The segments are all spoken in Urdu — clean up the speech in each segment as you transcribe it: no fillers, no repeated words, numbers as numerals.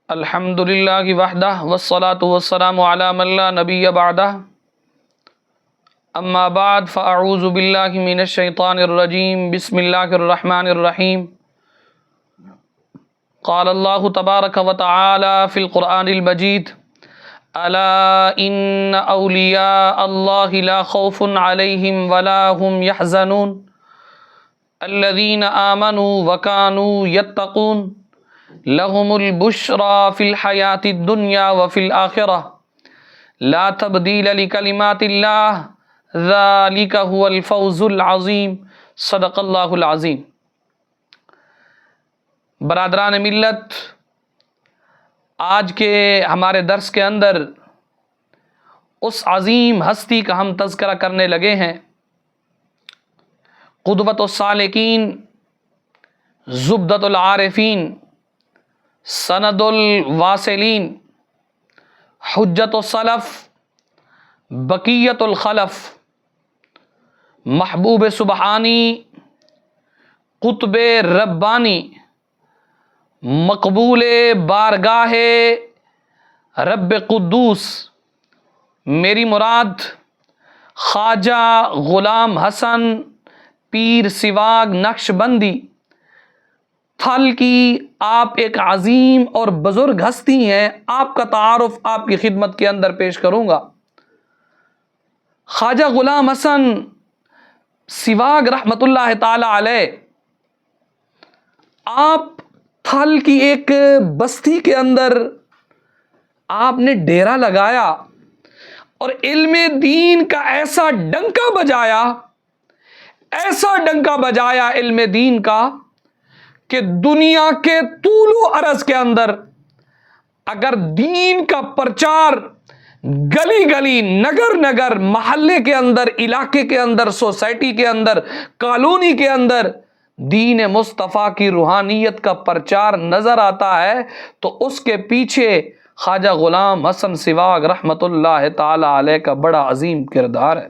الحمد للہ وحدہ والصلاة والسلام علی من لا نبی بعدہ اما بعد فاعوذ باللہ من الشیطان الرجیم بسم اللہ الرحمن الرحیم قال اللہ تبارک وتعالی فی القرآن المجید الا ان اولیاء اللہ لا خوف علیہم ولا هم يحزنون الذین آمنوا وکانوا یتقون لهم البشرى في الحياة الدنيا وفي الآخرة لا تبديل لكلمات الله ذلك هو الفوز العظيم صدق اللہ العظیم۔ برادران ملت، آج کے ہمارے درس کے اندر اس عظیم ہستی کا ہم تذکرہ کرنے لگے ہیں، قدوۃ السالکین، زبدۃ العارفین، سند الواصلین، حجت السلف، بقیت الخلف، محبوب سبحانی، قطب ربانی، مقبول بارگاہ رب قدوس، میری مراد خواجہ غلام حسن پیر سواگ نقش بندی تھل کی آپ ایک عظیم اور بزرگ ہستی ہیں۔ آپ کا تعارف آپ کی خدمت کے اندر پیش کروں گا۔ خواجہ غلام حسن سواگ رحمۃ اللہ تعالی علیہ، آپ تھل کی ایک بستی کے اندر آپ نے ڈیرا لگایا اور علم دین کا ایسا ڈنکا بجایا علم دین کا کہ دنیا کے طول و عرض کے اندر اگر دین کا پرچار گلی گلی، نگر نگر، محلے کے اندر، علاقے کے اندر، سوسائٹی کے اندر، کالونی کے اندر دین مصطفیٰ کی روحانیت کا پرچار نظر آتا ہے تو اس کے پیچھے خواجہ غلام حسن سواگ رحمت اللہ تعالی علیہ کا بڑا عظیم کردار ہے۔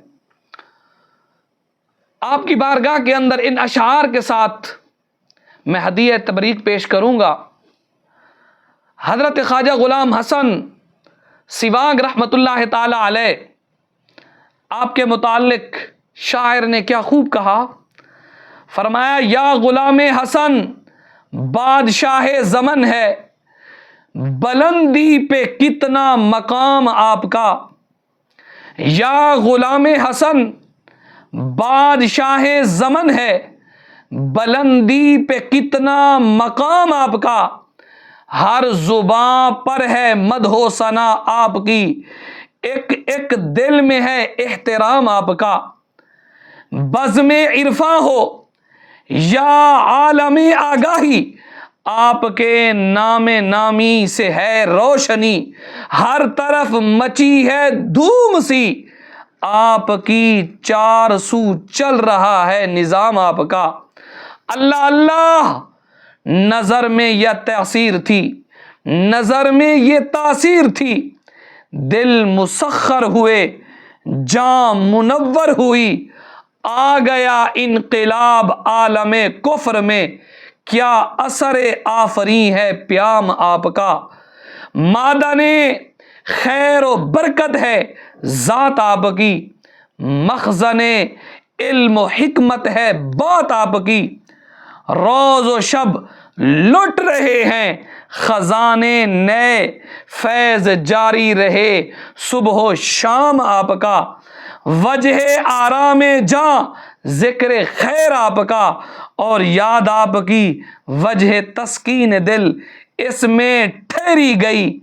آپ کی بارگاہ کے اندر ان اشعار کے ساتھ میں ہدیہ تبریک پیش کروں گا۔ حضرت خواجہ غلام حسن سواگ رحمت اللہ تعالی علیہ، آپ کے متعلق شاعر نے کیا خوب کہا، فرمایا یا غلام حسن بادشاہ زمن ہے، بلندی پہ کتنا مقام آپ کا۔ یا غلام حسن بادشاہ زمن ہے، بلندی پہ کتنا مقام آپ کا، ہر زباں پر ہے مدح و ثنا آپ کی، ایک ایک دل میں ہے احترام آپ کا۔ بزم عرفاں ہو یا عالم آگاہی، آپ کے نام نامی سے ہے روشنی، ہر طرف مچی ہے دھوم سی، آپ کی چار سو چل رہا ہے نظام آپ کا۔ اللہ اللہ نظر میں یہ تاثیر تھی، نظر میں یہ تاثیر تھی، دل مسخر ہوئے جاں منور ہوئی، آ گیا انقلاب عالم کفر میں، کیا اثر آفری ہے پیام آپ کا۔ معدن خیر و برکت ہے ذات آپ کی، مخزن علم و حکمت ہے بات آپ کی، روز و شب لٹ رہے ہیں خزانے نئے، فیض جاری رہے صبح و شام آپ کا۔ وجہ آرام جاں ذکر خیر آپ کا، اور یاد آپ کی وجہ تسکین دل، اس میں ٹھہری گئی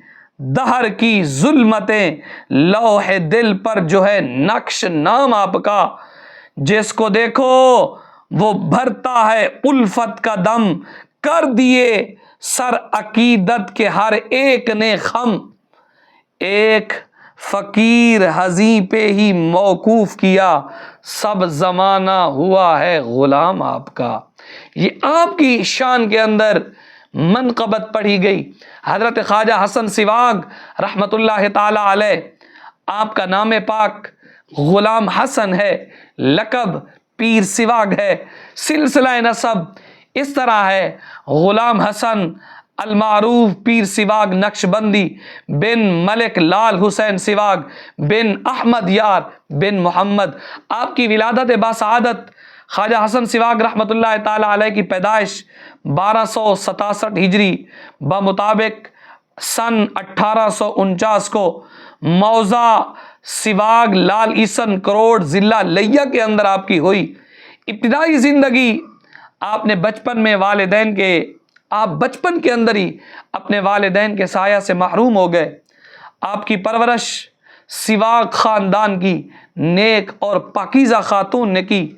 دہر کی ظلمتیں، لوح دل پر جو ہے نقش نام آپ کا۔ جس کو دیکھو وہ بھرتا ہے الفت کا دم، کر دیے سر عقیدت کے ہر ایک نے خم، ایک فقیر حزیں پہ ہی موقوف کیا، سب زمانہ ہوا ہے غلام آپ کا۔ یہ آپ کی شان کے اندر منقبت پڑھی گئی۔ حضرت خواجہ حسن سواگ رحمت اللہ تعالی علیہ، آپ کا نام پاک غلام حسن ہے، لقب پیر سواگ ہے، سلسلہ نسب اس طرح ہے، غلام حسن المعروف پیر سواگ نقشبندی بن ملک لال حسین سواگ بن احمد یار بن محمد. آپ کی ولادت باسعادت خواجہ حسن سواگ رحمۃ اللہ تعالی علیہ کی پیدائش 1267 ہجری بمطابق سن 1849 کو موضع سواگ لال عیسن کروڑ ضلع لیا کے اندر آپ کی ہوئی. ابتدائی زندگی آپ نے بچپن میں آپ بچپن کے اندر ہی اپنے والدین کے سایہ سے محروم ہو گئے. آپ کی پرورش سواگ خاندان کی نیک اور پاکیزہ خاتون نے کی.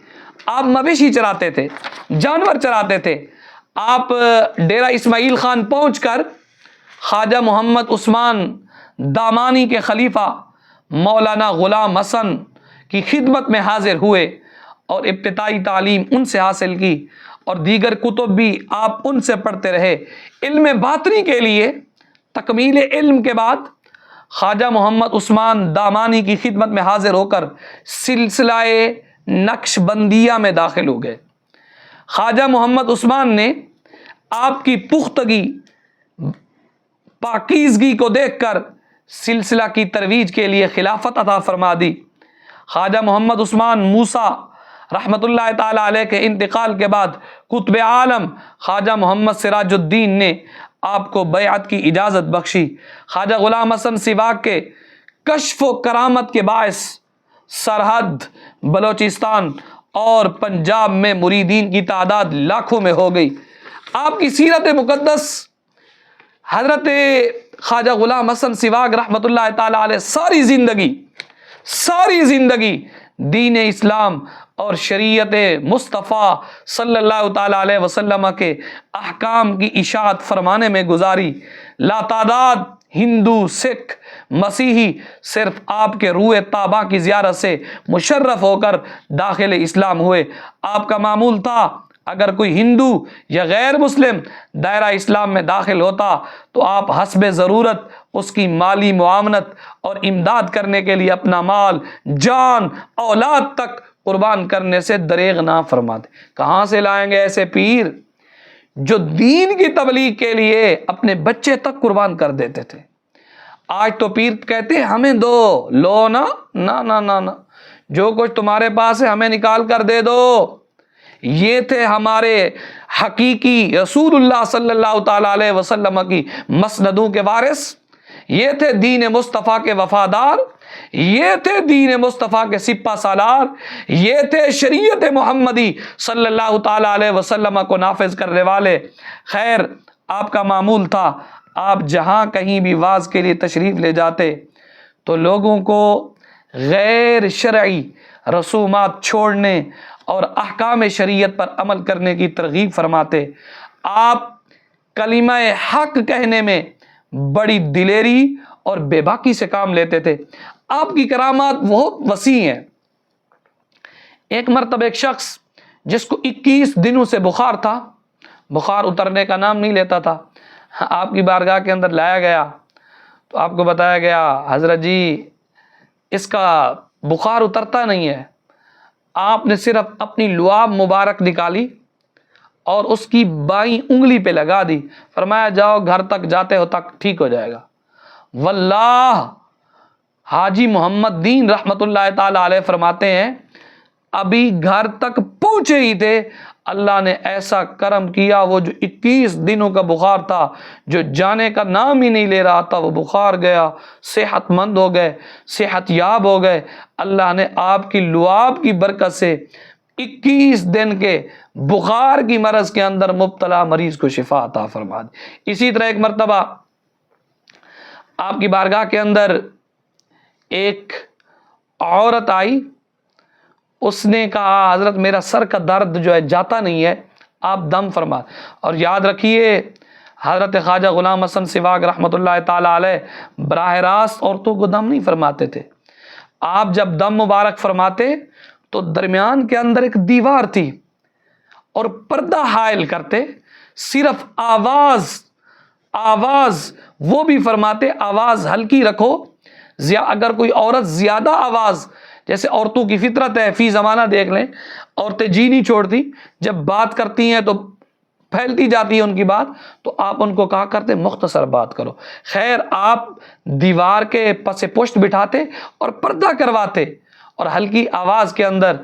آپ مویشی چراتے تھے، جانور چراتے تھے. آپ ڈیرہ اسماعیل خان پہنچ کر خواجہ محمد عثمان دامانی کے خلیفہ مولانا غلام حسن کی خدمت میں حاضر ہوئے اور ابتدائی تعلیم ان سے حاصل کی اور دیگر کتب بھی آپ ان سے پڑھتے رہے. علم باطنی کے لیے تکمیل علم کے بعد خواجہ محمد عثمان دامانی کی خدمت میں حاضر ہو کر سلسلہ نقش بندیہ میں داخل ہو گئے. خواجہ محمد عثمان نے آپ کی پختگی پاکیزگی کو دیکھ کر سلسلہ کی ترویج کے لیے خلافت عطا فرما دی. خواجہ محمد عثمان موسیٰ رحمۃ اللہ تعالی علیہ کے انتقال کے بعد قطب عالم خواجہ محمد سراج الدین نے آپ کو بیعت کی اجازت بخشی. خواجہ غلام حسن سواگ کے کشف و کرامت کے باعث سرحد بلوچستان اور پنجاب میں مریدین کی تعداد لاکھوں میں ہو گئی. آپ کی سیرت مقدس حضرت خواجہ غلام حسن سواگ رحمۃ اللہ تعالی علیہ ساری زندگی دین اسلام اور شریعت مصطفیٰ صلی اللہ تعالی علیہ وسلم کے احکام کی اشاعت فرمانے میں گزاری. لاتعداد ہندو، سکھ، مسیحی صرف آپ کے روح طابہ کی زیارت سے مشرف ہو کر داخل اسلام ہوئے. آپ کا معمول تھا اگر کوئی ہندو یا غیر مسلم دائرہ اسلام میں داخل ہوتا تو آپ حسب ضرورت اس کی مالی معاونت اور امداد کرنے کے لیے اپنا مال، جان، اولاد تک قربان کرنے سے دریغ نہ فرماتے. کہاں سے لائیں گے ایسے پیر جو دین کی تبلیغ کے لیے اپنے بچے تک قربان کر دیتے تھے. آج تو پیر کہتے ہیں ہمیں دو، لو نا، نہ جو کچھ تمہارے پاس ہے ہمیں نکال کر دے دو. یہ تھے ہمارے حقیقی رسول اللہ صلی اللہ تعالی علیہ وسلم کی مسندوں کے وارث، یہ تھے دین مصطفیٰ کے وفادار، یہ تھے دین مصطفیٰ کے سپہ سالار، یہ تھے شریعت محمدی صلی اللہ تعالی علیہ وسلم کو نافذ کرنے والے. خیر، آپ کا معمول تھا آپ جہاں کہیں بھی واعظ کے لیے تشریف لے جاتے تو لوگوں کو غیر شرعی رسومات چھوڑنے اور احکام شریعت پر عمل کرنے کی ترغیب فرماتے. آپ کلمہ حق کہنے میں بڑی دلیری اور بے باکی سے کام لیتے تھے. آپ کی کرامات بہت وسیع ہیں. ایک مرتبہ ایک شخص جس کو 21 دنوں سے بخار تھا، بخار اترنے کا نام نہیں لیتا تھا، آپ کی بارگاہ کے اندر لایا گیا تو آپ کو بتایا گیا حضرت جی اس کا بخار اترتا نہیں ہے. آپ نے صرف اپنی لعاب مبارک نکالی اور اس کی بائیں انگلی پہ لگا دی، فرمایا جاؤ گھر تک جاتے ہو تک ٹھیک ہو جائے گا. واللہ حاجی محمد دین رحمت اللہ تعالی علیہ فرماتے ہیں ابھی گھر تک پہنچے ہی تھے اللہ نے ایسا کرم کیا، وہ جو 21 دنوں کا بخار تھا، جو جانے کا نام ہی نہیں لے رہا تھا، وہ بخار گیا، صحت مند ہو گئے، صحت یاب ہو گئے. اللہ نے آپ کی لعاب کی برکت سے 21 دن کے بخار کی مرض کے اندر مبتلا مریض کو شفا عطا فرما دی. اسی طرح ایک مرتبہ آپ کی بارگاہ کے اندر ایک عورت آئی، اس نے کہا حضرت میرا سر کا درد جو ہے جاتا نہیں ہے، آپ دم فرما. اور یاد رکھیے حضرت خواجہ غلام حسن سواگ رحمۃ اللہ تعالی علیہ براہ راست عورتوں کو دم نہیں فرماتے تھے. آپ جب دم مبارک فرماتے تو درمیان کے اندر ایک دیوار تھی اور پردہ حائل کرتے، صرف آواز وہ بھی فرماتے آواز ہلکی رکھو. اگر کوئی عورت زیادہ آواز، جیسے عورتوں کی فطرت ہے، فی زمانہ دیکھ لیں عورتیں جی نہیں چھوڑتی، جب بات کرتی ہیں تو پھیلتی جاتی ہے ان کی بات، تو آپ ان کو کہا کرتے مختصر بات کرو. خیر آپ دیوار کے پس پشت بٹھاتے اور پردہ کرواتے اور ہلکی آواز کے اندر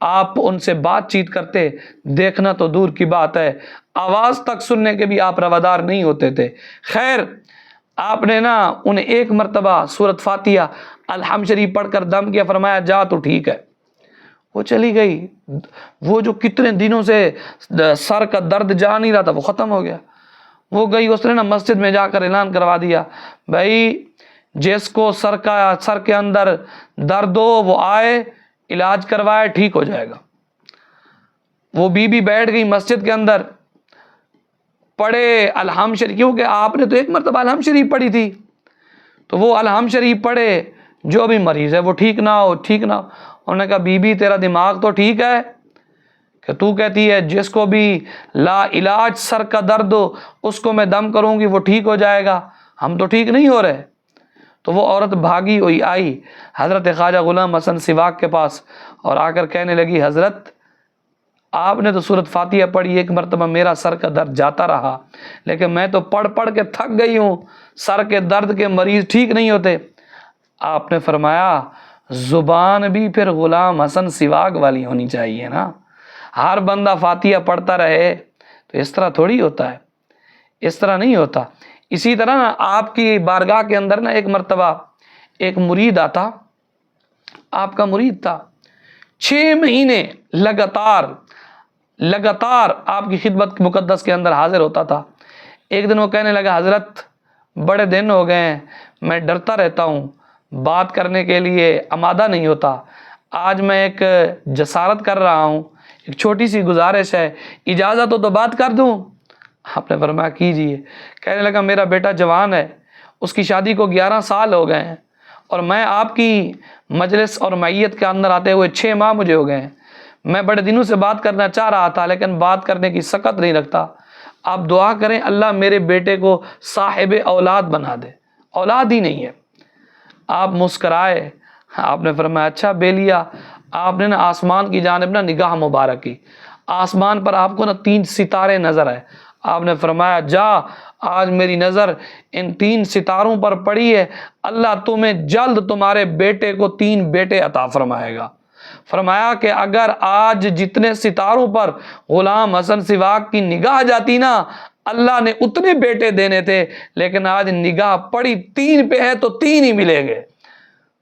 آپ ان سے بات چیت کرتے. دیکھنا تو دور کی بات ہے، آواز تک سننے کے بھی آپ روادار نہیں ہوتے تھے. خیر آپ نے نا انہیں ایک مرتبہ سورۃ فاتحہ الحمد شریف پڑھ کر دم کیا، فرمایا جا تو ٹھیک ہے. وہ چلی گئی. وہ جو کتنے دنوں سے سر کا درد جا نہیں رہا تھا وہ ختم ہو گیا. وہ گئی، اس نے نا مسجد میں جا کر اعلان کروا دیا، بھائی جس کو سر کے اندر درد ہو وہ آئے، علاج کروائے، ٹھیک ہو جائے گا. وہ بی بی بیٹھ گئی مسجد کے اندر، پڑھے الحمد شریف، کیونکہ آپ نے تو ایک مرتبہ الحمد شریف پڑھی تھی، تو وہ الحمد شریف پڑھے. جو بھی مریض ہے وہ ٹھیک نہ ہو، ٹھیک نہ ہو. انہوں نے کہا بی بی تیرا دماغ تو ٹھیک ہے کہ تو کہتی ہے جس کو بھی لا علاج سر کا درد ہو اس کو میں دم کروں گی وہ ٹھیک ہو جائے گا، ہم تو ٹھیک نہیں ہو رہے. تو وہ عورت بھاگی ہوئی آئی حضرت خواجہ غلام حسن سواگ کے پاس اور آ کر کہنے لگی، حضرت آپ نے تو سورۃ فاتحہ پڑھی، ایک مرتبہ میرا سر کا درد جاتا رہا، لیکن میں تو پڑھ پڑھ کے تھک گئی ہوں، سر کے درد کے مریض ٹھیک نہیں ہوتے. آپ نے فرمایا زبان بھی پھر غلام حسن سواگ والی ہونی چاہیے نا. ہر بندہ فاتحہ پڑھتا رہے تو اس طرح تھوڑی ہوتا ہے، اس طرح نہیں ہوتا. اسی طرح نا آپ کی بارگاہ کے اندر نا ایک مرتبہ ایک مرید آتا، آپ کا مرید تھا، 6 مہینے لگاتار آپ کی خدمت مقدس کے اندر حاضر ہوتا تھا. ایک دن وہ کہنے لگا، حضرت بڑے دن ہو گئے ہیں، میں ڈرتا رہتا ہوں، بات کرنے کے لیے آمادہ نہیں ہوتا. آج میں ایک جسارت کر رہا ہوں، ایک چھوٹی سی گزارش ہے، اجازت ہو تو بات کر دوں؟ آپ نے فرمایا کیجئے. کہنے لگا میرا بیٹا جوان ہے، اس کی شادی کو 11 سال ہو گئے ہیں، اور میں آپ کی مجلس اور معیت کے اندر آتے ہوئے 6 ماہ مجھے ہو گئے ہیں. میں بڑے دنوں سے بات کرنا چاہ رہا تھا لیکن بات کرنے کی سکت نہیں رکھتا. آپ دعا کریں اللہ میرے بیٹے کو صاحب اولاد بنا دے، اولاد ہی نہیں ہے. آپ مسکرائے. آپ نے فرمایا اچھا بیلیا. آپ نے نا آسمان کی جانب نا نگاہ مبارک کی، آسمان پر آپ کو نا 3 ستارے نظر آئے. آپ نے فرمایا جا، آج میری نظر ان 3 ستاروں پر پڑی ہے، اللہ تمہیں جلد تمہارے بیٹے کو 3 بیٹے عطا فرمائے گا. فرمایا کہ اگر آج جتنے ستاروں پر غلام حسن سواگ کی نگاہ جاتی نا، اللہ نے اتنے بیٹے دینے تھے، لیکن آج نگاہ پڑی 3 پہ ہے تو 3 ہی ملیں گے.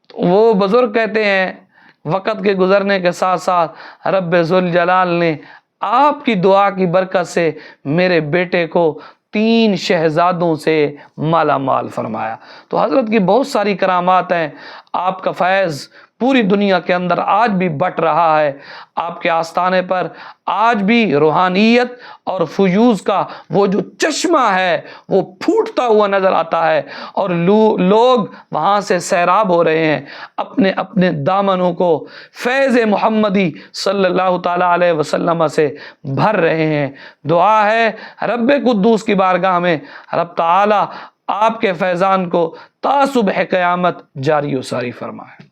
وہ بزرگ کہتے ہیں وقت کے گزرنے کے ساتھ ساتھ رب ذوالجلال نے آپ کی دعا کی برکت سے میرے بیٹے کو 3 شہزادوں سے مالا مال فرمایا. تو حضرت کی بہت ساری کرامات ہیں. آپ کا فیض پوری دنیا کے اندر آج بھی بٹ رہا ہے. آپ کے آستانے پر آج بھی روحانیت اور فیوض کا وہ جو چشمہ ہے وہ پھوٹتا ہوا نظر آتا ہے، اور لوگ وہاں سے سیراب ہو رہے ہیں، اپنے اپنے دامنوں کو فیض محمدی صلی اللہ تعالیٰ علیہ وسلم سے بھر رہے ہیں. دعا ہے رب قدوس کی بارگاہ میں رب تعالیٰ آپ کے فیضان کو تا صبح قیامت جاری و ساری فرمائے.